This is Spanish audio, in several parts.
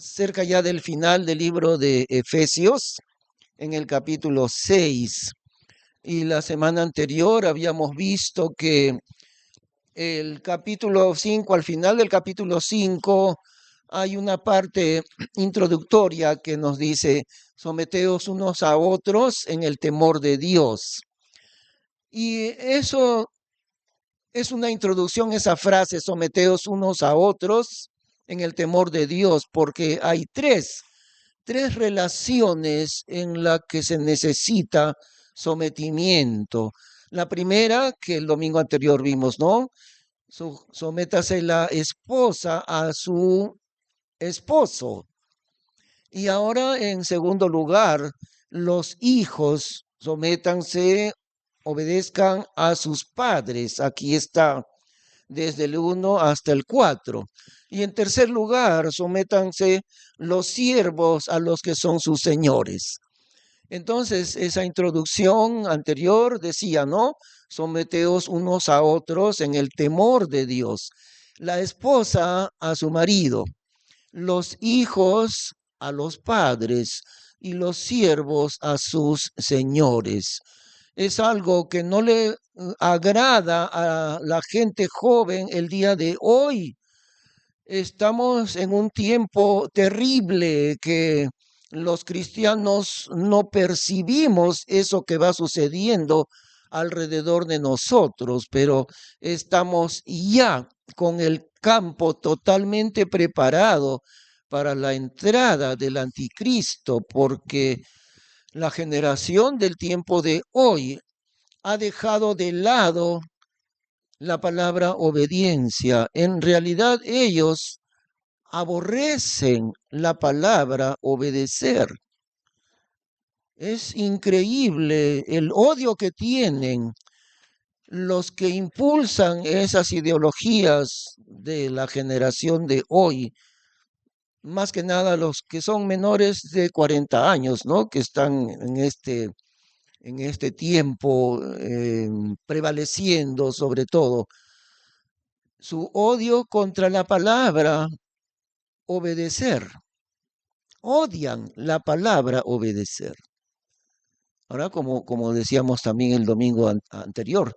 cerca ya del final del libro de Efesios, en el capítulo 6. Y la semana anterior habíamos visto que el capítulo 5, al final del capítulo 5, hay una parte introductoria que nos dice, someteos unos a otros en el temor de Dios. Y eso es una introducción, esa frase, someteos unos a otros en el temor de Dios, porque hay tres relaciones en las que se necesita sometimiento. La primera, que el domingo anterior vimos, ¿no? Sométase la esposa a su esposo. Y ahora, en segundo lugar, los hijos sométanse, obedezcan a sus padres. Aquí está, desde el 1 hasta el 4. Y en tercer lugar, sométanse los siervos a los que son sus señores. Entonces, esa introducción anterior decía, ¿no? Someteos unos a otros en el temor de Dios. La esposa a su marido, los hijos a los padres y los siervos a sus señores. Es algo que no le agrada a la gente joven el día de hoy. Estamos en un tiempo terrible que los cristianos no percibimos eso que va sucediendo alrededor de nosotros, pero estamos ya con el campo totalmente preparado para la entrada del anticristo, porque la generación del tiempo de hoy ha dejado de lado la palabra obediencia. En realidad ellos aborrecen la palabra obedecer. Es increíble el odio que tienen los que impulsan esas ideologías de la generación de hoy, más que nada los que son menores de 40 años, ¿no? Que están en este tiempo prevaleciendo sobre todo su odio contra la palabra obedecer. Odian la palabra obedecer. Ahora, como decíamos también el domingo anterior,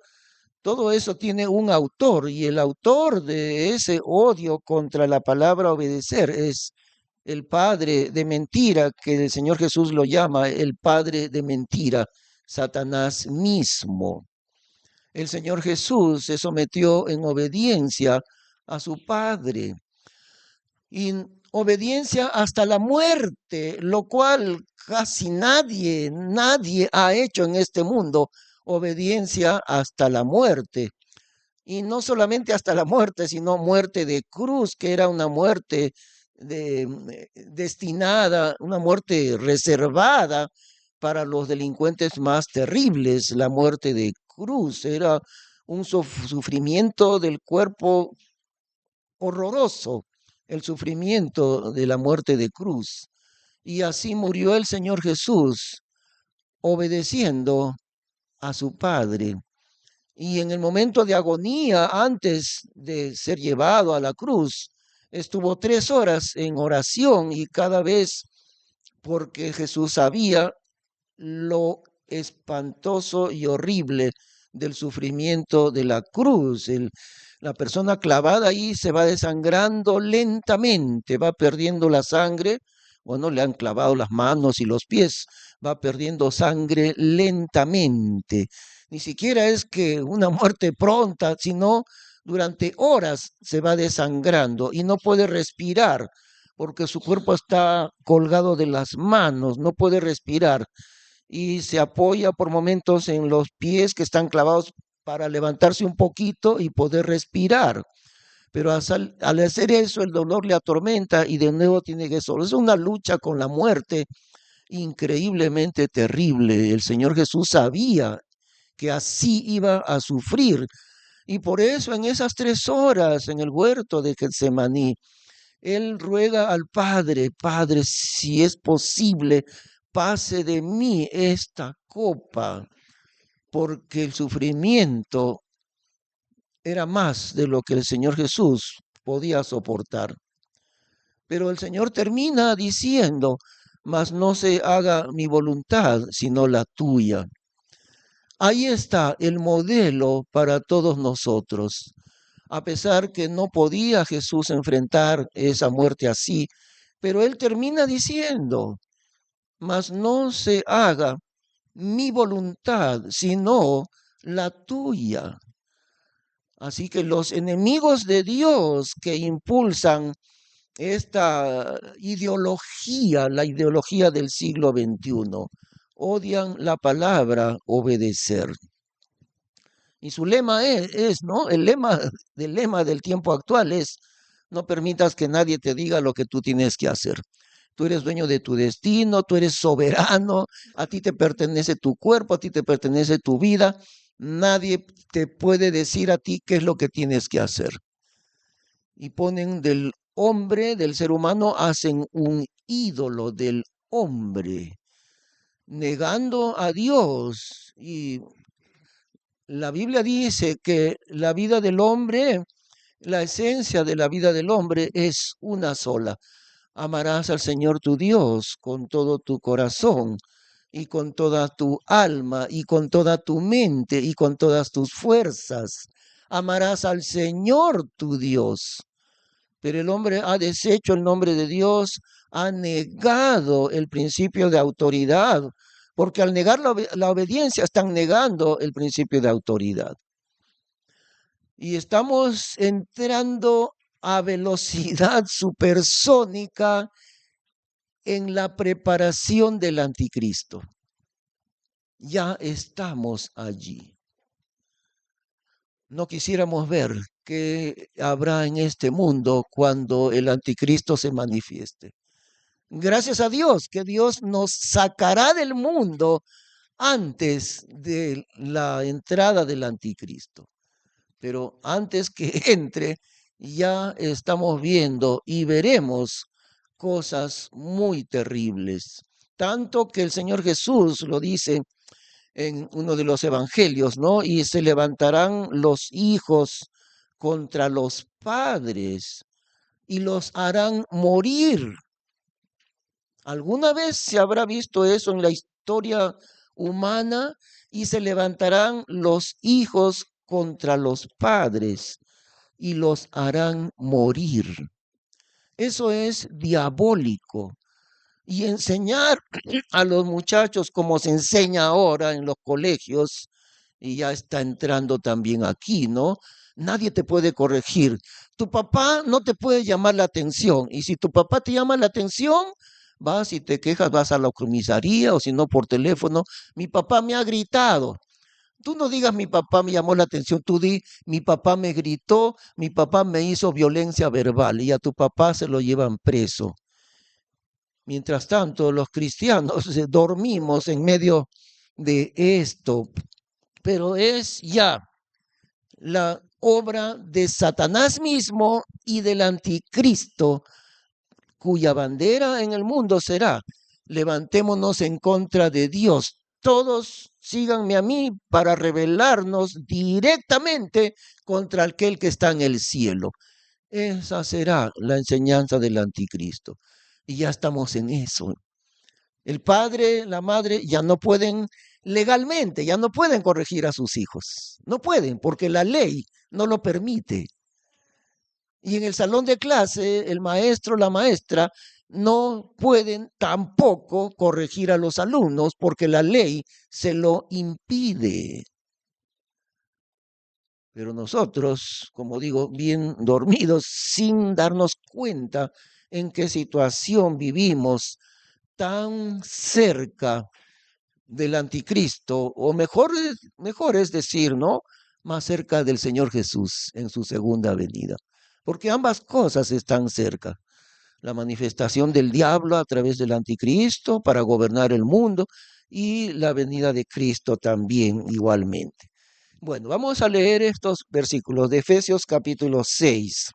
todo eso tiene un autor y el autor de ese odio contra la palabra obedecer es el padre de mentira, que el Señor Jesús lo llama el padre de mentira, Satanás mismo. El Señor Jesús se sometió en obediencia a su Padre, y obediencia hasta la muerte, lo cual casi nadie ha hecho en este mundo, obediencia hasta la muerte. Y no solamente hasta la muerte, sino muerte de cruz, que era una muerte destinada, una muerte reservada para los delincuentes más terribles. La muerte de cruz era un sufrimiento del cuerpo horroroso, el sufrimiento de la muerte de cruz. Y así murió el Señor Jesús, obedeciendo a su Padre. Y en el momento de agonía, antes de ser llevado a la cruz, estuvo 3 horas en oración, y cada vez, porque Jesús sabía lo espantoso y horrible del sufrimiento de la cruz. La persona clavada ahí se va desangrando lentamente, va perdiendo la sangre. Bueno, le han clavado las manos y los pies, va perdiendo sangre lentamente. Ni siquiera es que una muerte pronta, sino durante horas se va desangrando y no puede respirar porque su cuerpo está colgado de las manos, no puede respirar y se apoya por momentos en los pies que están clavados para levantarse un poquito y poder respirar. Pero al hacer eso, el dolor le atormenta y de nuevo tiene que solo. Es una lucha con la muerte increíblemente terrible. El Señor Jesús sabía que así iba a sufrir. Y por eso en esas 3 horas en el huerto de Getsemaní, Él ruega al Padre, Padre, si es posible, pase de mí esta copa, porque el sufrimiento era más de lo que el Señor Jesús podía soportar. Pero el Señor termina diciendo, mas no se haga mi voluntad, sino la tuya. Ahí está el modelo para todos nosotros. A pesar que no podía Jesús enfrentar esa muerte así, pero Él termina diciendo, mas no se haga mi voluntad, sino la tuya. Así que los enemigos de Dios que impulsan esta ideología, la ideología del siglo XXI, odian la palabra obedecer. Y su lema ¿no? El lema del tiempo actual es, no permitas que nadie te diga lo que tú tienes que hacer. Tú eres dueño de tu destino, tú eres soberano, a ti te pertenece tu cuerpo, a ti te pertenece tu vida. Nadie te puede decir a ti qué es lo que tienes que hacer. Y ponen del hombre, del ser humano, hacen un ídolo del hombre, negando a Dios. Y la Biblia dice que la vida del hombre, la esencia de la vida del hombre es una sola. Amarás al Señor tu Dios con todo tu corazón y con toda tu alma y con toda tu mente y con todas tus fuerzas. Amarás al Señor tu Dios. Pero el hombre ha deshecho el nombre de Dios, ha negado el principio de autoridad, porque al negar la obediencia están negando el principio de autoridad. Y estamos entrando a velocidad supersónica en la preparación del anticristo. Ya estamos allí. No quisiéramos ver qué habrá en este mundo cuando el anticristo se manifieste. Gracias a Dios, que Dios nos sacará del mundo antes de la entrada del anticristo. Pero antes que entre, ya estamos viendo y veremos cosas muy terribles. Tanto que el Señor Jesús lo dice en uno de los evangelios, ¿no? Y se levantarán los hijos contra los padres y los harán morir. ¿Alguna vez se habrá visto eso en la historia humana? Y se levantarán los hijos contra los padres y los harán morir. Eso es diabólico. Y enseñar a los muchachos como se enseña ahora en los colegios, y ya está entrando también aquí, ¿no? Nadie te puede corregir. Tu papá no te puede llamar la atención. Y si tu papá te llama la atención, vas y te quejas, vas a la comisaría o si no por teléfono. Mi papá me ha gritado. Tú no digas mi papá me llamó la atención, tú di mi papá me gritó, mi papá me hizo violencia verbal y a tu papá se lo llevan preso. Mientras tanto, los cristianos dormimos en medio de esto, pero es ya la obra de Satanás mismo y del anticristo, cuya bandera en el mundo será, levantémonos en contra de Dios. Todos síganme a mí para rebelarnos directamente contra aquel que está en el cielo. Esa será la enseñanza del anticristo. Y ya estamos en eso. El padre, la madre ya no pueden legalmente, ya no pueden corregir a sus hijos. No pueden porque la ley no lo permite. Y en el salón de clase, el maestro, la maestra, no pueden tampoco corregir a los alumnos porque la ley se lo impide. Pero nosotros, como digo, bien dormidos, sin darnos cuenta en qué situación vivimos, tan cerca del anticristo, o mejor es decir, ¿no? Más cerca del Señor Jesús en su segunda venida. Porque ambas cosas están cerca. La manifestación del diablo a través del anticristo para gobernar el mundo y la venida de Cristo también igualmente. Bueno, vamos a leer estos versículos de Efesios capítulo 6.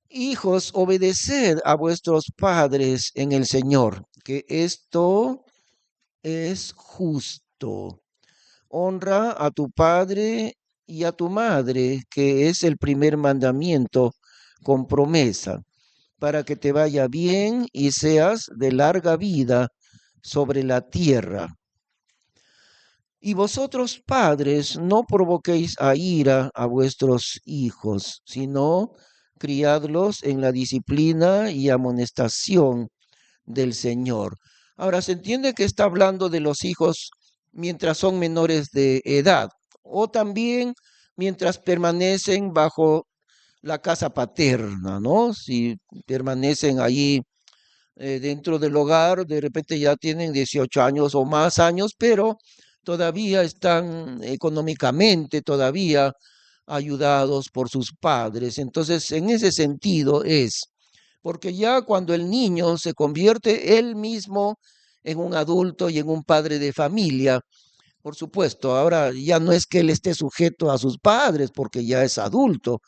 Hijos, obedeced a vuestros padres en el Señor, que esto es justo. Honra a tu padre y a tu madre, que es el primer mandamiento con promesa, para que te vaya bien y seas de larga vida sobre la tierra. Y vosotros, padres, no provoquéis a ira a vuestros hijos, sino criadlos en la disciplina y amonestación del Señor. Ahora, se entiende que está hablando de los hijos mientras son menores de edad o también mientras permanecen bajo la casa paterna, ¿no? Si permanecen ahí dentro del hogar, de repente ya tienen 18 años o más años, pero todavía están económicamente todavía ayudados por sus padres. Entonces, en ese sentido es, porque ya cuando el niño se convierte él mismo en un adulto y en un padre de familia, por supuesto, ahora ya no es que él esté sujeto a sus padres porque ya es adulto,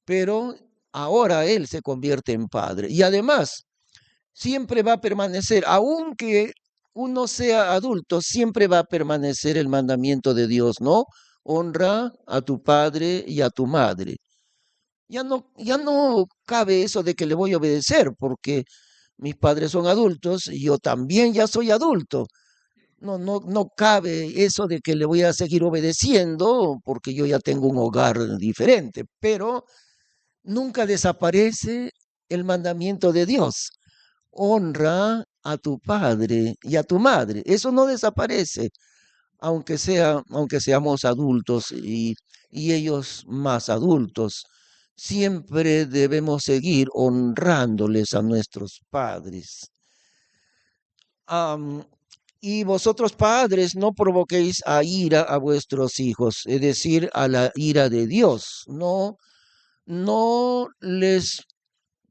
pero ahora él se convierte en padre. Y además, siempre va a permanecer, aunque uno sea adulto, siempre va a permanecer el mandamiento de Dios, ¿no? Honra a tu padre y a tu madre. Ya no cabe eso de que le voy a obedecer, porque mis padres son adultos y yo también ya soy adulto. No cabe eso de que le voy a seguir obedeciendo, porque yo ya tengo un hogar diferente, pero nunca desaparece el mandamiento de Dios. Honra a tu padre y a tu madre. Eso no desaparece, aunque seamos adultos y ellos más adultos. Siempre debemos seguir honrándoles a nuestros padres. Am, y vosotros padres no provoquéis a ira a vuestros hijos, es decir, a la ira de Dios. No les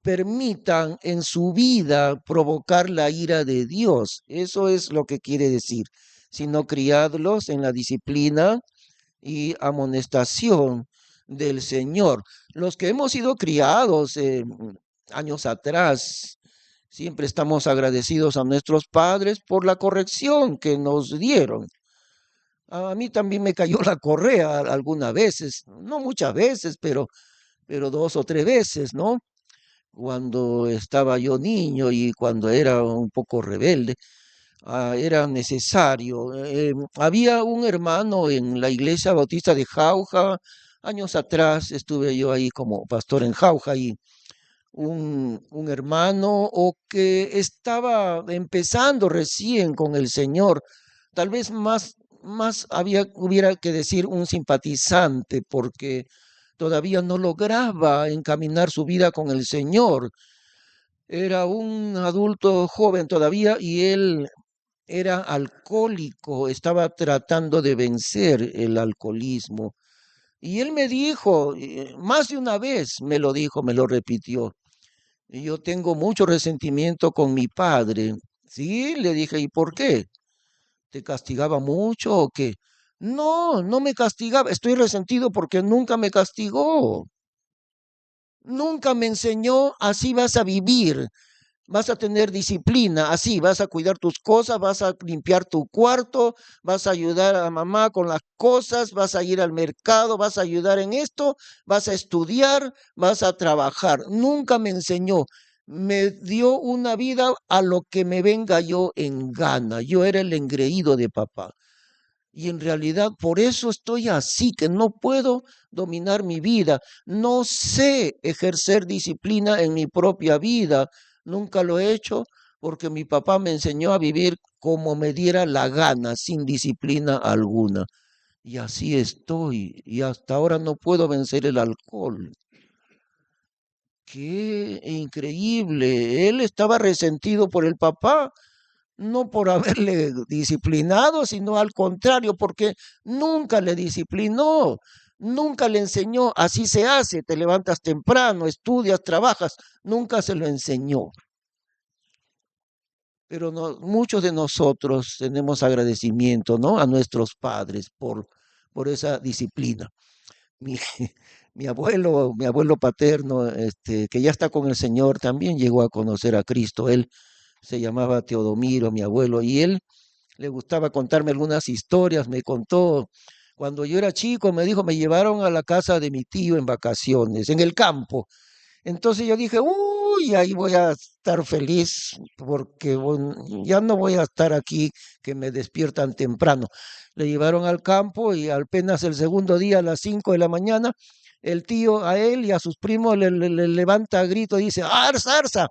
permitan en su vida provocar la ira de Dios. Eso es lo que quiere decir, sino criadlos en la disciplina y amonestación del Señor. Los que hemos sido criados años atrás, siempre estamos agradecidos a nuestros padres por la corrección que nos dieron. A mí también me cayó la correa algunas veces, no muchas veces, pero dos o tres veces, ¿no? Cuando estaba yo niño y cuando era un poco rebelde, era necesario. Había un hermano en la iglesia bautista de Jauja, años atrás estuve yo ahí como pastor en Jauja y un hermano o que estaba empezando recién con el Señor, tal vez más hubiera que decir un simpatizante, porque todavía no lograba encaminar su vida con el Señor. Era un adulto joven todavía y él era alcohólico, estaba tratando de vencer el alcoholismo. Y él me dijo, más de una vez me lo dijo, me lo repitió, y yo tengo mucho resentimiento con mi padre. Sí, le dije, ¿y por qué? ¿Te castigaba mucho o qué? No, no me castigaba, estoy resentido porque nunca me castigó. Nunca me enseñó, así vas a vivir, vas a tener disciplina, así vas a cuidar tus cosas, vas a limpiar tu cuarto, vas a ayudar a mamá con las cosas, vas a ir al mercado, vas a ayudar en esto, vas a estudiar, vas a trabajar. Nunca me enseñó. Me dio una vida a lo que me venga yo en gana. Yo era el engreído de papá. Y en realidad por eso estoy así, que no puedo dominar mi vida. No sé ejercer disciplina en mi propia vida. Nunca lo he hecho porque mi papá me enseñó a vivir como me diera la gana, sin disciplina alguna. Y así estoy. Y hasta ahora no puedo vencer el alcohol. Qué increíble. Él estaba resentido por el papá, no por haberle disciplinado, sino al contrario, porque nunca le disciplinó, nunca le enseñó, así se hace, te levantas temprano, estudias, trabajas, nunca se lo enseñó. Pero muchos de nosotros tenemos agradecimiento, ¿no? A nuestros padres por esa disciplina. Mi, mi abuelo paterno, que ya está con el Señor, también llegó a conocer a Cristo. Él se llamaba Teodomiro, mi abuelo, y él le gustaba contarme algunas historias, me contó, cuando yo era chico, me dijo, me llevaron a la casa de mi tío en vacaciones, en el campo, Entonces yo dije, uy, ahí voy a estar feliz porque ya no voy a estar aquí que me despiertan temprano. Le llevaron al campo y apenas el segundo día a las 5 de la mañana, el tío a él y a sus primos le levanta grito y dice, Arza, Arza,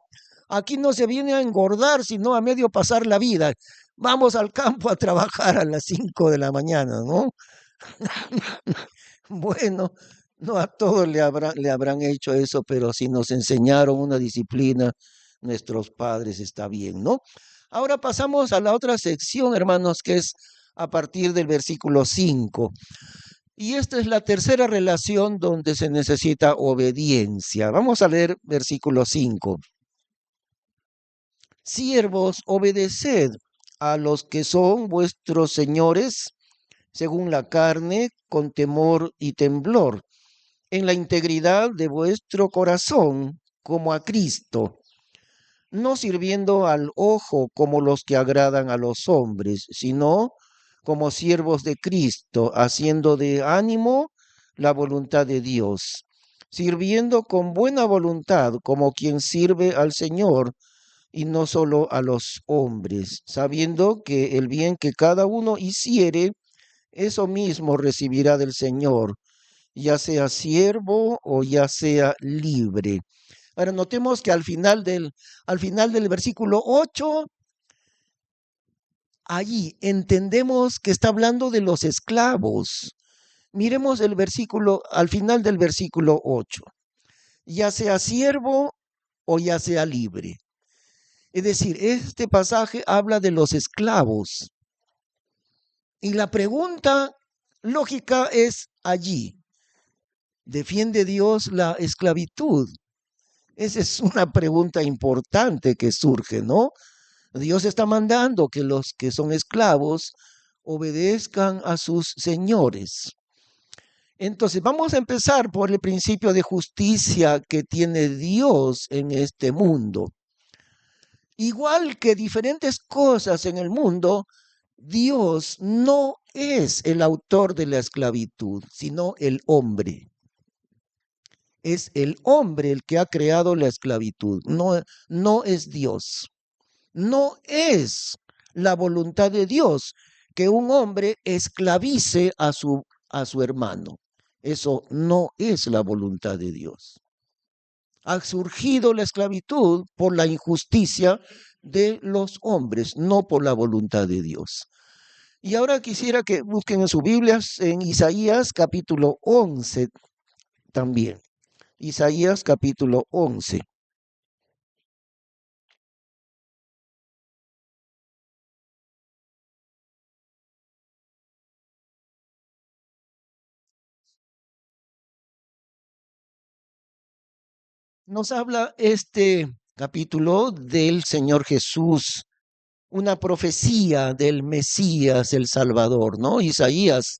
aquí no se viene a engordar, sino a medio pasar la vida. Vamos al campo a trabajar a las 5 de la mañana, ¿no? Bueno, no a todos le habrán hecho eso, pero si nos enseñaron una disciplina, nuestros padres, está bien, ¿no? Ahora pasamos a la otra sección, hermanos, que es a partir del versículo 5. Y esta es la tercera relación donde se necesita obediencia. Vamos a leer versículo 5. Siervos, obedeced a los que son vuestros señores según la carne, con temor y temblor, en la integridad de vuestro corazón, como a Cristo, no sirviendo al ojo como los que agradan a los hombres, sino como siervos de Cristo, haciendo de ánimo la voluntad de Dios, sirviendo con buena voluntad como quien sirve al Señor y no solo a los hombres, sabiendo que el bien que cada uno hiciere, eso mismo recibirá del Señor, ya sea siervo o ya sea libre. Ahora notemos que al final del versículo 8, allí entendemos que está hablando de los esclavos. Miremos el versículo, al final del versículo 8, ya sea siervo o ya sea libre. Es decir, este pasaje habla de los esclavos. Y la pregunta lógica es allí, ¿defiende Dios la esclavitud? Esa es una pregunta importante que surge, ¿no? Dios está mandando que los que son esclavos obedezcan a sus señores. Entonces, vamos a empezar por el principio de justicia que tiene Dios en este mundo. Igual que diferentes cosas en el mundo, Dios no es el autor de la esclavitud, sino el hombre. Es el hombre el que ha creado la esclavitud, no es Dios. No es la voluntad de Dios que un hombre esclavice a su hermano. Eso no es la voluntad de Dios. Ha surgido la esclavitud por la injusticia de los hombres, no por la voluntad de Dios. Y ahora quisiera que busquen en sus Biblias en Isaías capítulo 11 también. Isaías capítulo 11. Nos habla este capítulo del Señor Jesús, una profecía del Mesías, el Salvador, ¿no? Isaías,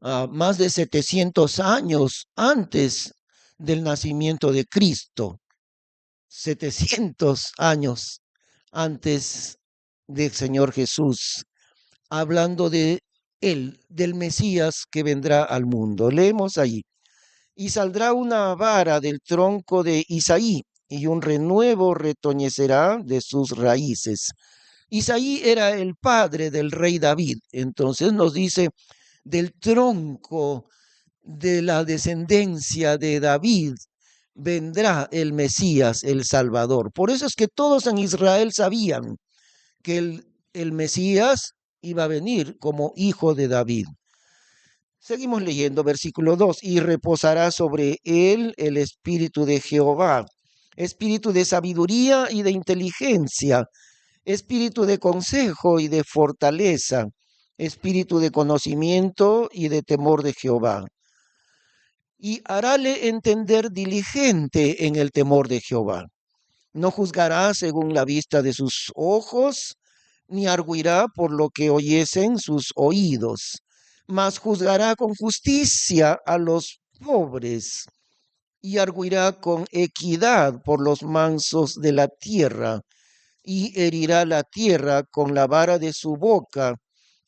más de 700 años antes del nacimiento de Cristo, 700 años antes del Señor Jesús, hablando de él, del Mesías que vendrá al mundo. Leemos ahí. Y saldrá una vara del tronco de Isaí, y un renuevo retoñecerá de sus raíces. Isaí era el padre del rey David. Entonces nos dice, del tronco de la descendencia de David vendrá el Mesías, el Salvador. Por eso es que todos en Israel sabían que el Mesías iba a venir como hijo de David. Seguimos leyendo versículo 2, y reposará sobre él el espíritu de Jehová, espíritu de sabiduría y de inteligencia, espíritu de consejo y de fortaleza, espíritu de conocimiento y de temor de Jehová. Y harále entender diligente en el temor de Jehová. No juzgará según la vista de sus ojos, ni arguirá por lo que oyesen sus oídos, mas juzgará con justicia a los pobres y arguirá con equidad por los mansos de la tierra, y herirá la tierra con la vara de su boca,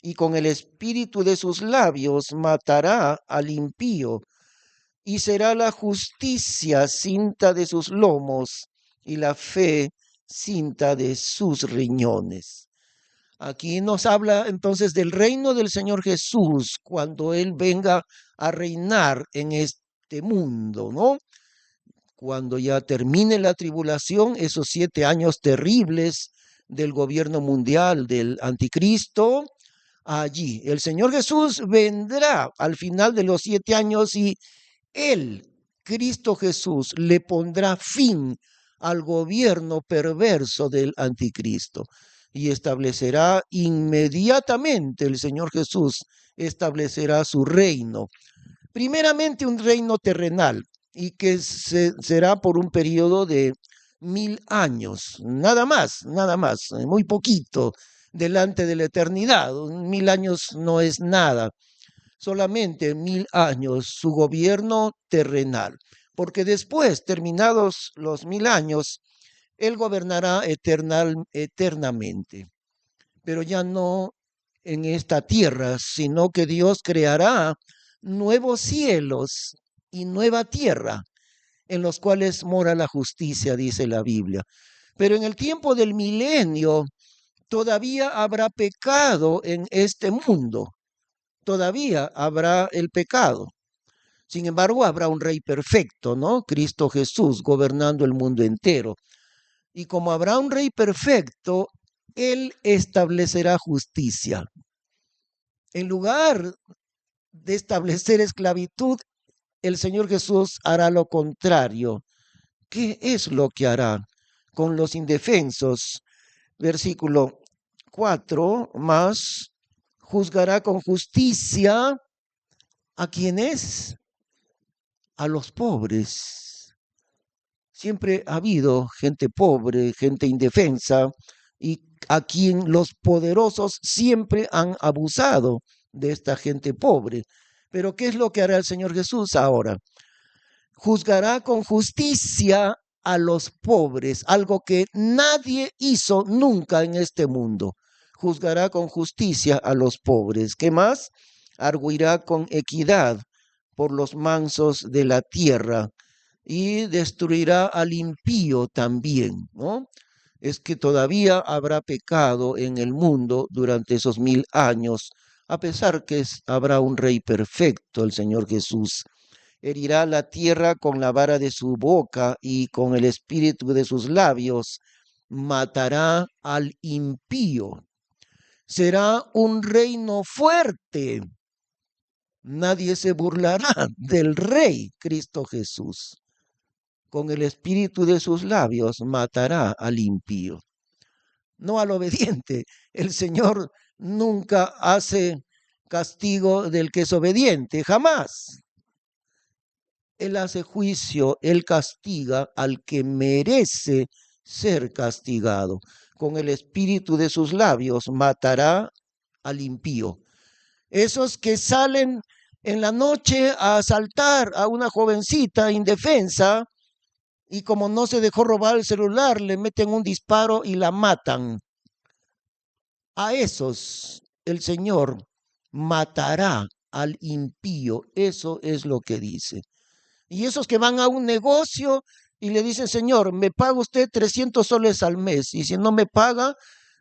y con el espíritu de sus labios matará al impío, y será la justicia cinta de sus lomos y la fe cinta de sus riñones. Aquí nos habla entonces del reino del Señor Jesús cuando Él venga a reinar en este mundo, ¿no? Cuando ya termine la tribulación, esos 7 años terribles del gobierno mundial del anticristo, allí el Señor Jesús vendrá al final de los 7 años y Él, Cristo Jesús, le pondrá fin al gobierno perverso del anticristo y establecerá inmediatamente, el Señor Jesús establecerá su reino. Primeramente un reino terrenal y que será por un periodo de 1000 años, nada más, muy poquito delante de la eternidad. 1000 años no es nada, solamente 1000 años su gobierno terrenal, porque después, terminados los 1000 años, Él gobernará eternamente, pero ya no en esta tierra, sino que Dios creará nuevos cielos y nueva tierra, en los cuales mora la justicia, dice la Biblia. Pero en el tiempo del milenio todavía habrá pecado en este mundo, todavía habrá el pecado. Sin embargo, habrá un rey perfecto, ¿no? Cristo Jesús gobernando el mundo entero. Y como habrá un rey perfecto, Él establecerá justicia. En lugar de establecer esclavitud, el Señor Jesús hará lo contrario. ¿Qué es lo que hará con los indefensos? Versículo 4 más, juzgará con justicia a quienes, a los pobres. Siempre ha habido gente pobre, gente indefensa, y a quien los poderosos siempre han abusado de esta gente pobre. Pero ¿qué es lo que hará el Señor Jesús ahora? Juzgará con justicia a los pobres, algo que nadie hizo nunca en este mundo. Juzgará con justicia a los pobres. ¿Qué más? Arguirá con equidad por los mansos de la tierra y destruirá al impío también, ¿no? Es que todavía habrá pecado en el mundo durante esos 1000 años, a pesar que habrá un rey perfecto, el Señor Jesús. Herirá la tierra con la vara de su boca y con el espíritu de sus labios matará al impío. Será un reino fuerte. Nadie se burlará del rey Cristo Jesús. Con el espíritu de sus labios matará al impío, no al obediente. El Señor nunca hace castigo del que es obediente, jamás. Él hace juicio, Él castiga al que merece ser castigado. Con el espíritu de sus labios matará al impío. Esos que salen en la noche a asaltar a una jovencita indefensa y como no se dejó robar el celular, le meten un disparo y la matan. A esos el Señor matará al impío. Eso es lo que dice. Y esos que van a un negocio y le dicen, Señor, me paga usted 300 soles al mes. Y si no me paga,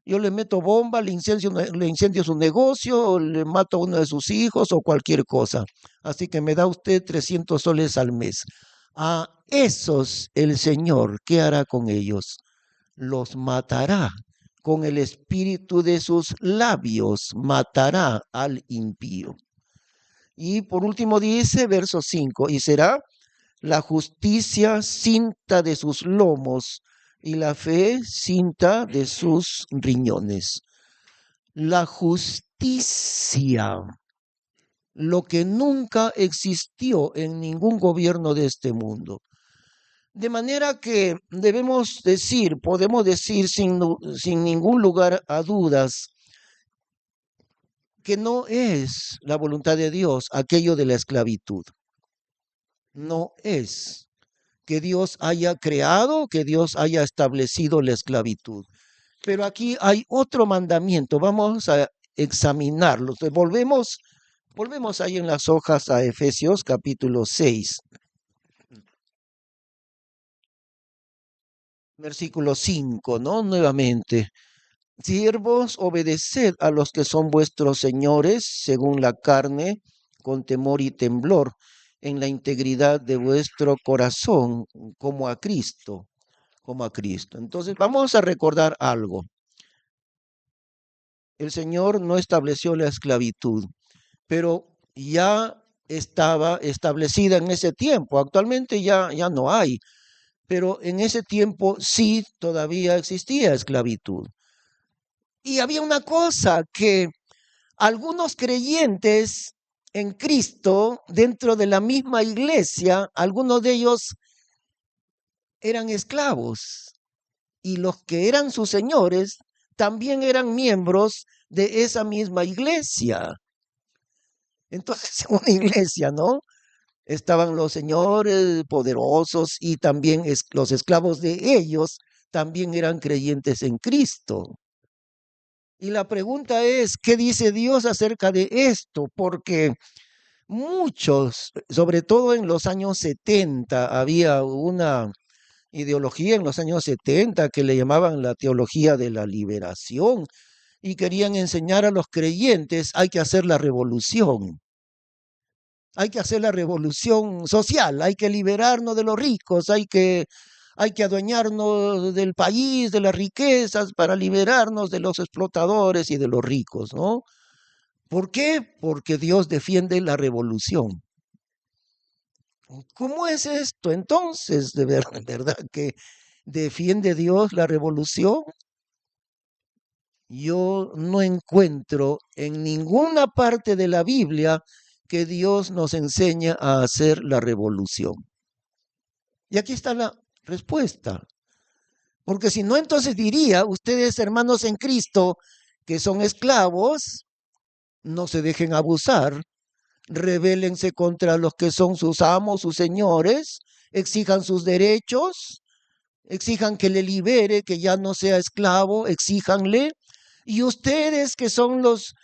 yo le meto bomba, le incendio su negocio, o le mato a uno de sus hijos o cualquier cosa. Así que me da usted 300 soles al mes. A esos el Señor, ¿qué hará con ellos? Los matará. Con el espíritu de sus labios matará al impío. Y por último dice, verso 5, y será la justicia cinta de sus lomos y la fe cinta de sus riñones. La justicia, lo que nunca existió en ningún gobierno de este mundo. De manera que podemos decir sin ningún lugar a dudas, que no es la voluntad de Dios aquello de la esclavitud. No es que Dios haya creado, que Dios haya establecido la esclavitud. Pero aquí hay otro mandamiento, vamos a examinarlo. Volvemos Volvemos ahí en las hojas a Efesios capítulo 6, versículo 5, ¿no? Nuevamente. Siervos, obedeced a los que son vuestros señores según la carne, con temor y temblor, en la integridad de vuestro corazón, como a Cristo, como a Cristo. Entonces, vamos a recordar algo. El Señor no estableció la esclavitud, pero ya estaba establecida en ese tiempo. Actualmente ya no hay, pero en ese tiempo sí todavía existía esclavitud. Y había una cosa que algunos creyentes en Cristo, dentro de la misma iglesia, algunos de ellos eran esclavos y los que eran sus señores también eran miembros de esa misma iglesia. Entonces, en una iglesia, ¿no? Estaban los señores poderosos y también los esclavos de ellos también eran creyentes en Cristo. Y la pregunta es, ¿qué dice Dios acerca de esto? Porque muchos, sobre todo en los años 70, había una ideología en los años 70 que le llamaban la teología de la liberación y querían enseñar a los creyentes, hay que hacer la revolución. Hay que hacer la revolución social, hay que liberarnos de los ricos, hay que adueñarnos del país, de las riquezas, para liberarnos de los explotadores y de los ricos, ¿no? ¿Por qué? Porque Dios defiende la revolución. ¿Cómo es esto entonces? ¿De verdad que defiende Dios la revolución? Yo no encuentro en ninguna parte de la Biblia que Dios nos enseña a hacer la revolución. Y aquí está la respuesta. Porque si no, entonces diría, ustedes hermanos en Cristo, que son esclavos, no se dejen abusar, rebélense contra los que son sus amos, sus señores, exijan sus derechos, exijan que le libere, que ya no sea esclavo, exíjanle. Y ustedes que son los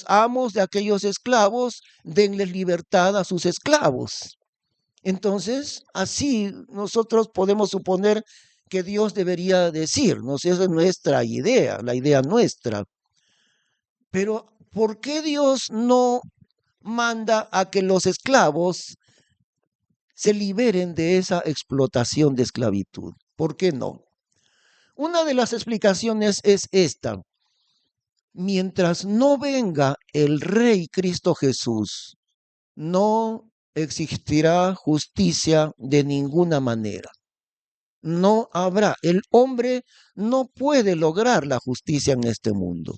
amos de aquellos esclavos, denles libertad a sus esclavos. Entonces, así nosotros podemos suponer que Dios debería decirnos, esa es nuestra idea, la idea nuestra. Pero, ¿por qué Dios no manda a que los esclavos se liberen de esa explotación de esclavitud? ¿Por qué no? Una de las explicaciones es esta. Mientras no venga el Rey Cristo Jesús, no existirá justicia de ninguna manera. No habrá. El hombre no puede lograr la justicia en este mundo.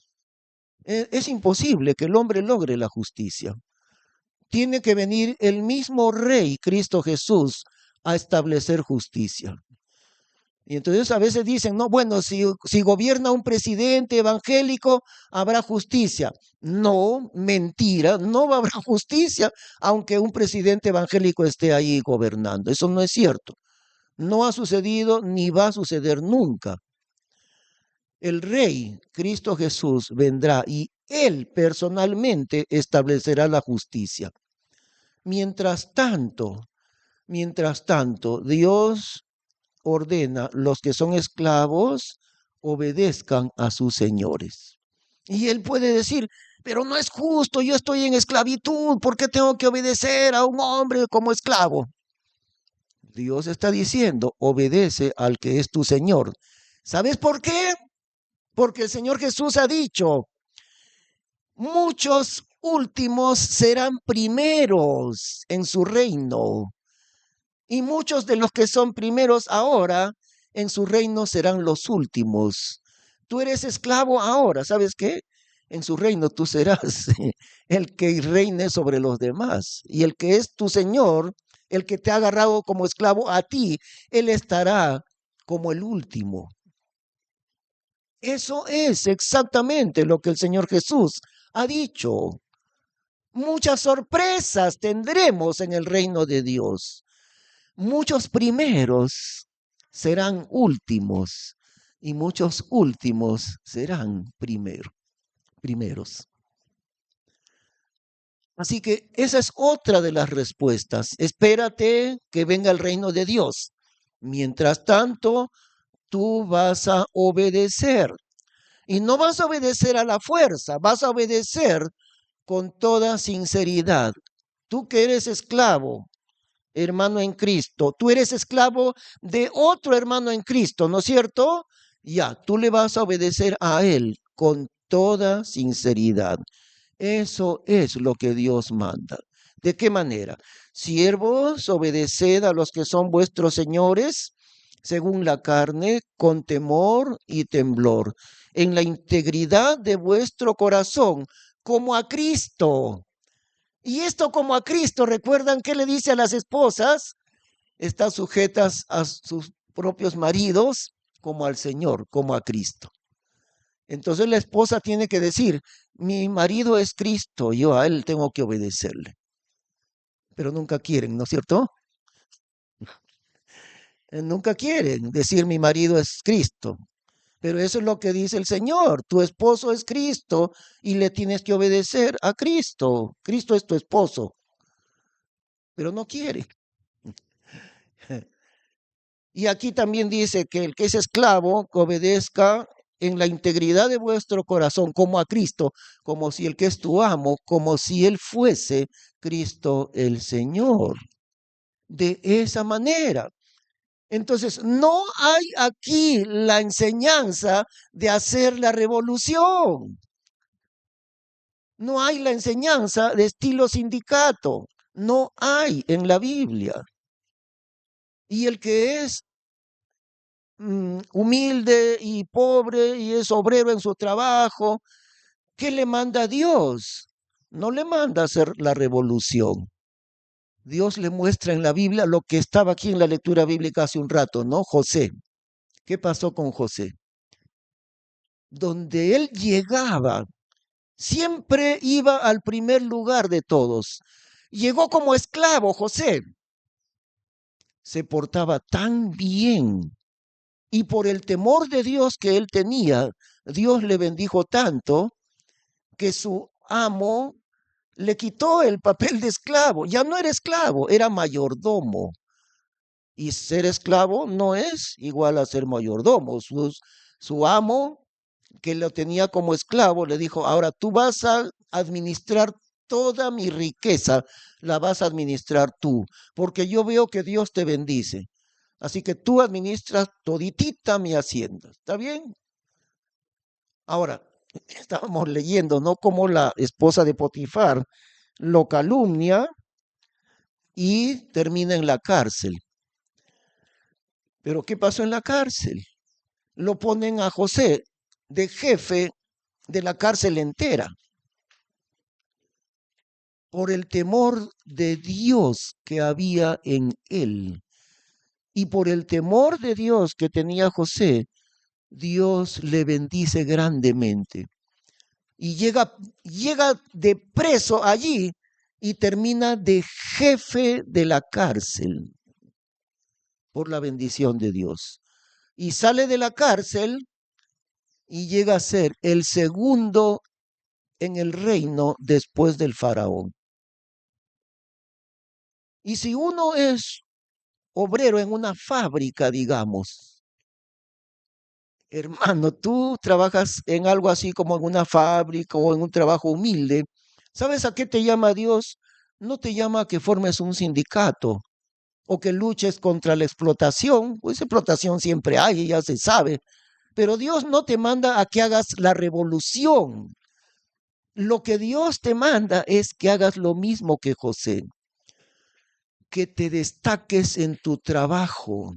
Es imposible que el hombre logre la justicia. Tiene que venir el mismo Rey, Cristo Jesús, a establecer justicia. Y entonces a veces dicen, no, bueno, si gobierna un presidente evangélico, habrá justicia. No, mentira, no habrá justicia, aunque un presidente evangélico esté ahí gobernando. Eso no es cierto. No ha sucedido ni va a suceder nunca. El Rey, Cristo Jesús, vendrá y Él personalmente establecerá la justicia. Mientras tanto, Dios ordena los que son esclavos obedezcan a sus señores. Y Él puede decir, pero no es justo, yo estoy en esclavitud, ¿por qué tengo que obedecer a un hombre como esclavo? Dios está diciendo, obedece al que es tu Señor. ¿Sabes por qué? Porque el Señor Jesús ha dicho, muchos últimos serán primeros en su reino. Y muchos de los que son primeros ahora en su reino serán los últimos. Tú eres esclavo ahora, ¿sabes qué? En su reino tú serás el que reine sobre los demás. Y el que es tu Señor, el que te ha agarrado como esclavo a ti, Él estará como el último. Eso es exactamente lo que el Señor Jesús ha dicho. Muchas sorpresas tendremos en el reino de Dios. Muchos primeros serán últimos y muchos últimos serán primeros. Así que esa es otra de las respuestas. Espérate que venga el reino de Dios. Mientras tanto, tú vas a obedecer. Y no vas a obedecer a la fuerza, vas a obedecer con toda sinceridad. Tú que eres esclavo, hermano en Cristo, tú eres esclavo de otro hermano en Cristo, ¿no es cierto? Ya, tú le vas a obedecer a él con toda sinceridad. Eso es lo que Dios manda. ¿De qué manera? Siervos, obedeced a los que son vuestros señores, según la carne, con temor y temblor, en la integridad de vuestro corazón, como a Cristo. Y esto como a Cristo, ¿recuerdan qué le dice a las esposas? Están sujetas a sus propios maridos como al Señor, como a Cristo. Entonces la esposa tiene que decir, mi marido es Cristo, yo a él tengo que obedecerle. Pero nunca quieren, ¿no es cierto? Nunca quieren decir mi marido es Cristo. Pero eso es lo que dice el Señor. Tu esposo es Cristo y le tienes que obedecer a Cristo. Cristo es tu esposo, pero no quiere. Y aquí también dice que el que es esclavo, que obedezca en la integridad de vuestro corazón, como a Cristo, como si el que es tu amo, como si él fuese Cristo el Señor. De esa manera. Entonces, no hay aquí la enseñanza de hacer la revolución. No hay la enseñanza de estilo sindicato. No hay en la Biblia. Y el que es humilde y pobre y es obrero en su trabajo, ¿qué le manda a Dios? No le manda a hacer la revolución. Dios le muestra en la Biblia lo que estaba aquí en la lectura bíblica hace un rato, ¿no? José. ¿Qué pasó con José? Donde él llegaba, siempre iba al primer lugar de todos. Llegó como esclavo José. Se portaba tan bien y por el temor de Dios que él tenía, Dios le bendijo tanto que su amo le quitó el papel de esclavo. Ya no era esclavo, era mayordomo. Y ser esclavo no es igual a ser mayordomo. Su amo, que lo tenía como esclavo, le dijo, ahora tú vas a administrar toda mi riqueza, la vas a administrar tú, porque yo veo que Dios te bendice. Así que tú administras toditita mi hacienda. ¿Está bien? Ahora, estábamos leyendo, ¿no? Cómo la esposa de Potifar lo calumnia y termina en la cárcel. Pero ¿qué pasó en la cárcel? Lo ponen a José de jefe de la cárcel entera por el temor de Dios que había en él. Y por el temor de Dios que tenía José, Dios le bendice grandemente. Y llega de preso allí y termina de jefe de la cárcel por la bendición de Dios. Y sale de la cárcel y llega a ser el segundo en el reino después del faraón. Y si uno es obrero en una fábrica, digamos, hermano, tú trabajas en algo así como en una fábrica o en un trabajo humilde, ¿sabes a qué te llama Dios? No te llama a que formes un sindicato o que luches contra la explotación, pues explotación siempre hay, ya se sabe, pero Dios no te manda a que hagas la revolución. Lo que Dios te manda es que hagas lo mismo que José, que te destaques en tu trabajo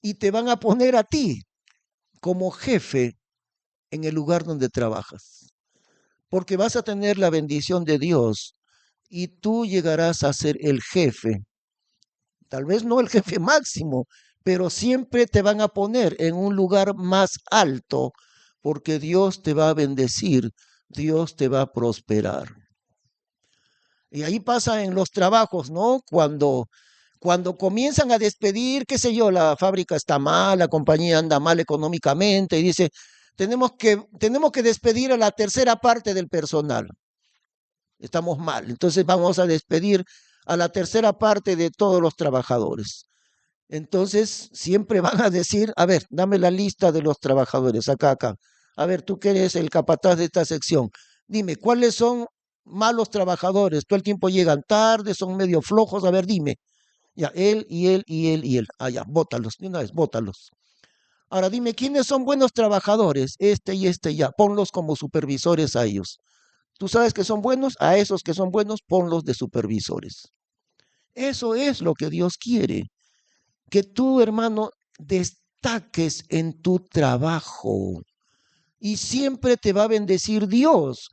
y te van a poner a ti como jefe en el lugar donde trabajas, porque vas a tener la bendición de Dios y tú llegarás a ser el jefe, tal vez no el jefe máximo, pero siempre te van a poner en un lugar más alto, porque Dios te va a bendecir, Dios te va a prosperar. Y ahí pasa en los trabajos, ¿no? Cuando comienzan a despedir, qué sé yo, la fábrica está mal, la compañía anda mal económicamente y dice, tenemos que despedir a la tercera parte del personal. estamos mal. Entonces vamos a despedir a la tercera parte de todos los trabajadores. Entonces siempre van a decir, a ver, dame la lista de los trabajadores, acá. A ver, tú que eres el capataz de esta sección, dime, ¿cuáles son malos trabajadores? Todo el tiempo llegan tarde, son medio flojos, a ver, dime. Ya, él y él y él y él. Ah, ya, bótalos, de una vez, bótalos. Ahora dime, ¿quiénes son buenos trabajadores? Este y este ya, ponlos como supervisores a ellos. Tú sabes que son buenos, a esos que son buenos, ponlos de supervisores. Eso es lo que Dios quiere, que tú, hermano, destaques en tu trabajo y siempre te va a bendecir Dios.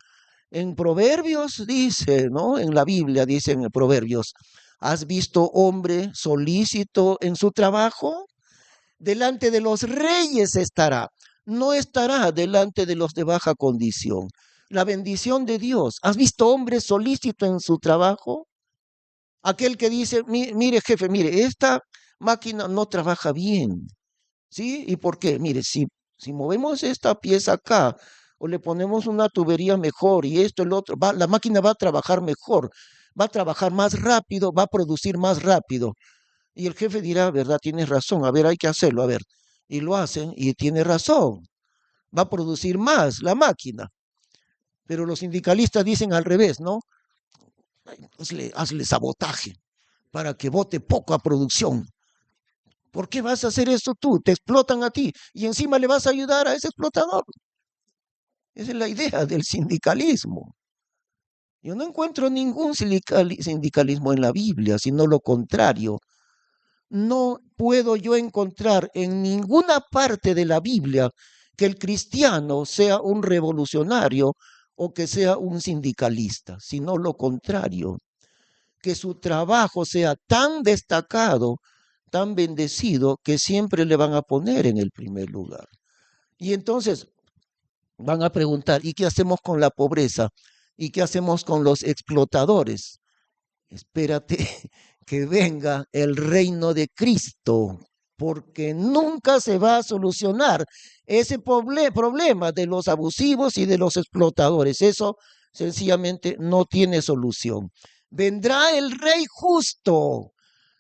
En Proverbios dice, ¿no? En la Biblia dice en Proverbios, ¿has visto hombre solícito en su trabajo? Delante de los reyes estará, no estará delante de los de baja condición. La bendición de Dios. ¿Has visto hombre solícito en su trabajo? Aquel que dice, mire jefe, mire, esta máquina no trabaja bien, ¿sí? ¿Y por qué? Mire, si movemos esta pieza acá o le ponemos una tubería mejor y esto, el otro, la máquina va a trabajar mejor, va a trabajar más rápido, va a producir más rápido. Y el jefe dirá, ¿verdad? Tienes razón, a ver, hay que hacerlo, a ver. Y lo hacen y tiene razón, va a producir más la máquina. Pero los sindicalistas dicen al revés, ¿no? Hazle sabotaje para que vote poco a producción. ¿Por qué vas a hacer eso tú? Te explotan a ti y encima le vas a ayudar a ese explotador. Esa es la idea del sindicalismo. Yo no encuentro ningún sindicalismo en la Biblia, sino lo contrario. No puedo yo encontrar en ninguna parte de la Biblia que el cristiano sea un revolucionario o que sea un sindicalista, sino lo contrario, que su trabajo sea tan destacado, tan bendecido, que siempre le van a poner en el primer lugar. Y entonces van a preguntar, ¿y qué hacemos con la pobreza? ¿Y qué hacemos con los explotadores? Espérate que venga el reino de Cristo, porque nunca se va a solucionar ese problema de los abusivos y de los explotadores. Eso sencillamente no tiene solución. Vendrá el rey justo,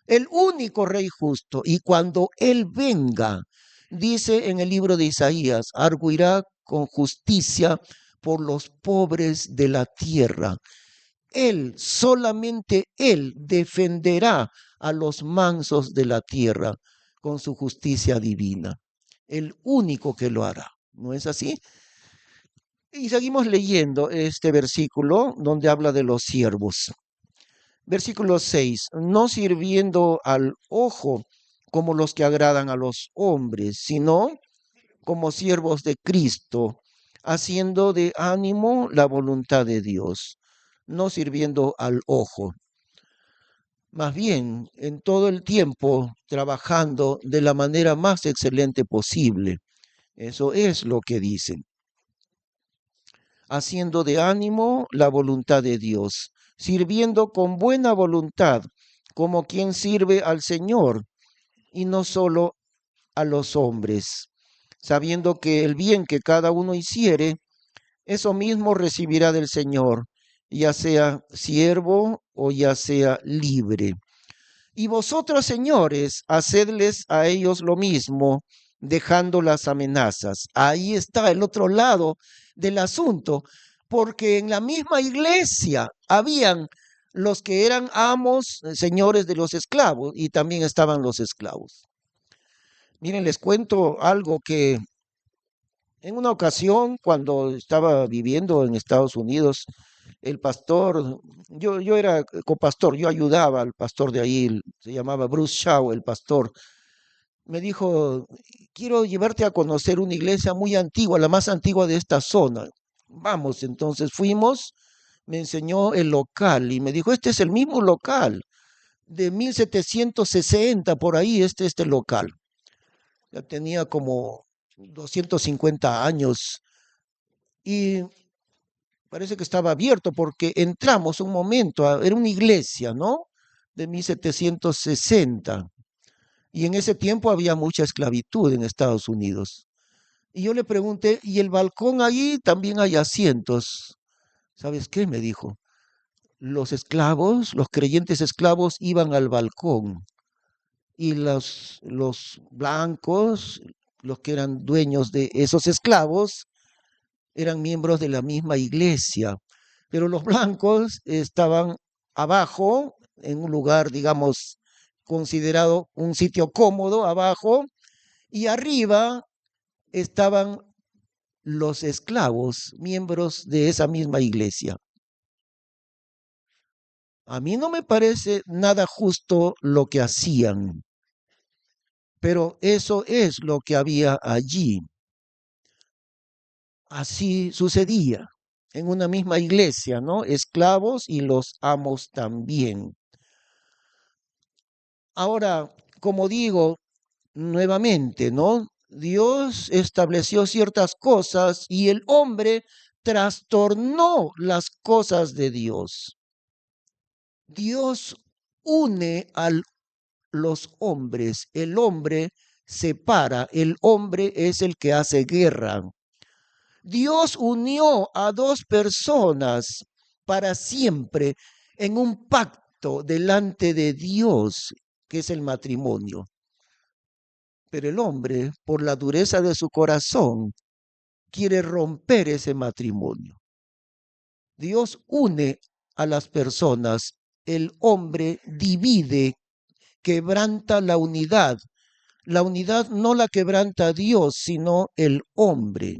el único rey justo, y cuando él venga, dice en el libro de Isaías, arguirá con justicia por los pobres de la tierra. Él, solamente Él defenderá a los mansos de la tierra con su justicia divina. El único que lo hará. ¿No es así? Y seguimos leyendo este versículo donde habla de los siervos. Versículo 6. No sirviendo al ojo como los que agradan a los hombres, sino como siervos de Cristo, haciendo de ánimo la voluntad de Dios, no sirviendo al ojo, más bien en todo el tiempo trabajando de la manera más excelente posible. Eso es lo que dicen, haciendo de ánimo la voluntad de Dios, sirviendo con buena voluntad, como quien sirve al Señor y no solo a los hombres, sabiendo que el bien que cada uno hiciere, eso mismo recibirá del Señor, ya sea siervo o ya sea libre. Y vosotros, señores, hacedles a ellos lo mismo, dejando las amenazas. Ahí está el otro lado del asunto, porque en la misma iglesia habían los que eran amos, señores de los esclavos, y también estaban los esclavos. Miren, les cuento algo que en una ocasión, cuando estaba viviendo en Estados Unidos, el pastor, yo era copastor, yo ayudaba al pastor de ahí, se llamaba Bruce Shaw, el pastor, me dijo, quiero llevarte a conocer una iglesia muy antigua, la más antigua de esta zona. Vamos, entonces fuimos, me enseñó el local y me dijo, este es el mismo local, de 1760 por ahí, este local. Ya tenía como 250 años y parece que estaba abierto porque entramos un momento, era una iglesia, ¿no? De 1760. Y en ese tiempo había mucha esclavitud en Estados Unidos. Y yo le pregunté, ¿y el balcón ahí también hay asientos? ¿Sabes qué? Me dijo, los esclavos, los creyentes esclavos iban al balcón y los blancos, los que eran dueños de esos esclavos, eran miembros de la misma iglesia, pero los blancos estaban abajo, en un lugar, digamos, considerado un sitio cómodo, abajo, y arriba estaban los esclavos, miembros de esa misma iglesia. A mí no me parece nada justo lo que hacían, pero eso es lo que había allí. Así sucedía en una misma iglesia, ¿no? Esclavos y los amos también. Ahora, como digo nuevamente, ¿no? Dios estableció ciertas cosas y el hombre trastornó las cosas de Dios. Dios une a los hombres, el hombre separa, el hombre es el que hace guerra. Dios unió a dos personas para siempre en un pacto delante de Dios, que es el matrimonio. Pero el hombre, por la dureza de su corazón, quiere romper ese matrimonio. Dios une a las personas, el hombre divide, quebranta la unidad. La unidad no la quebranta Dios, sino el hombre.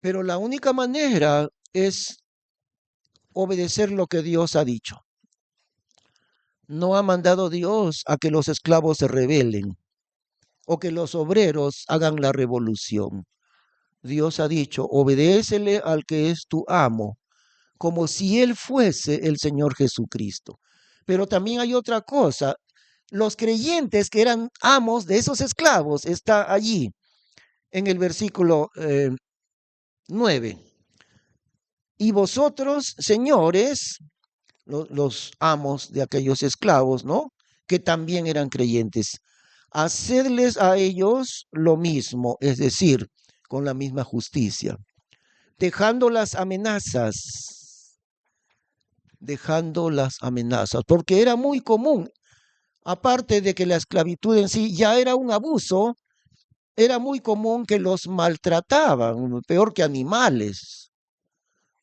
Pero la única manera es obedecer lo que Dios ha dicho. No ha mandado Dios a que los esclavos se rebelen o que los obreros hagan la revolución. Dios ha dicho, obedécele al que es tu amo, como si él fuese el Señor Jesucristo. Pero también hay otra cosa. Los creyentes que eran amos de esos esclavos está allí en el versículo 9. Y vosotros, señores, los amos de aquellos esclavos, ¿no? Que también eran creyentes, hacedles a ellos lo mismo, es decir, con la misma justicia, dejando las amenazas, porque era muy común, aparte de que la esclavitud en sí ya era un abuso, era muy común que los maltrataban, peor que animales.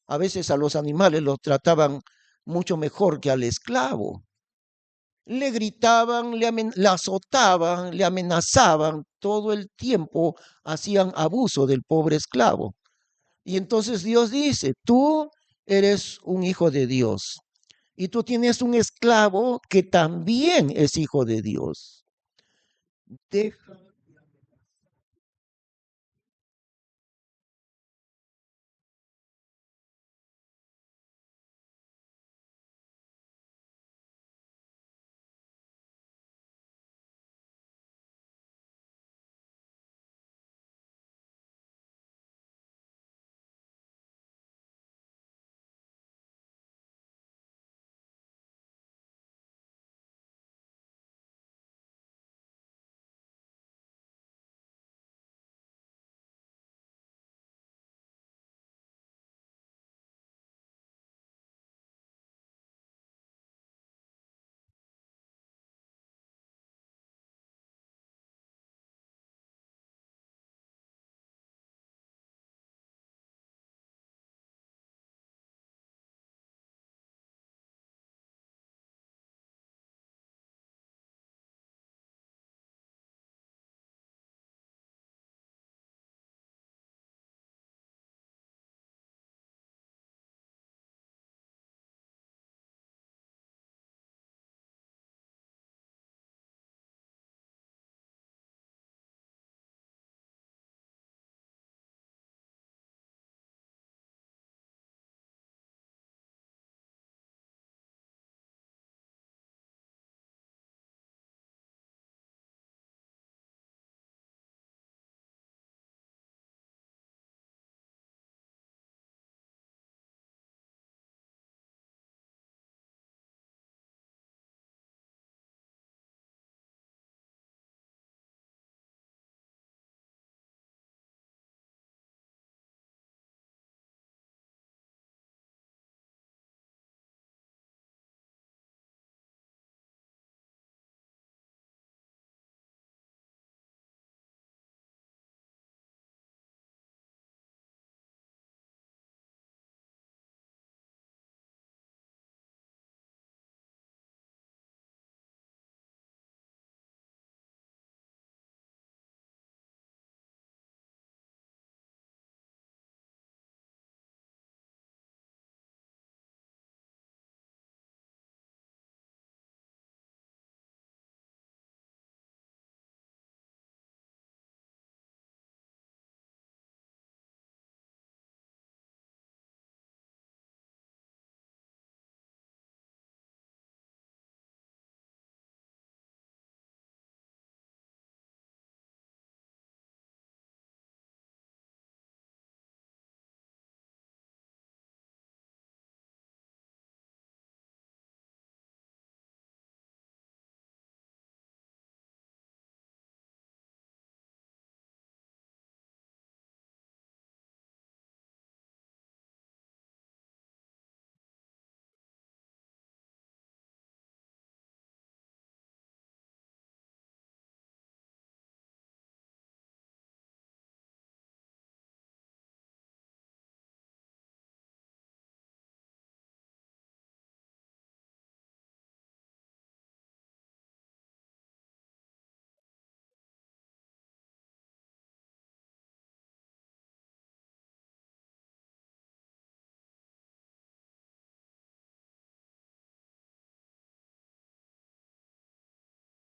A veces a los animales los trataban mucho mejor que al esclavo. Le gritaban, le azotaban, le amenazaban, todo el tiempo hacían abuso del pobre esclavo. Y entonces Dios dice, tú eres un hijo de Dios y tú tienes un esclavo que también es hijo de Dios.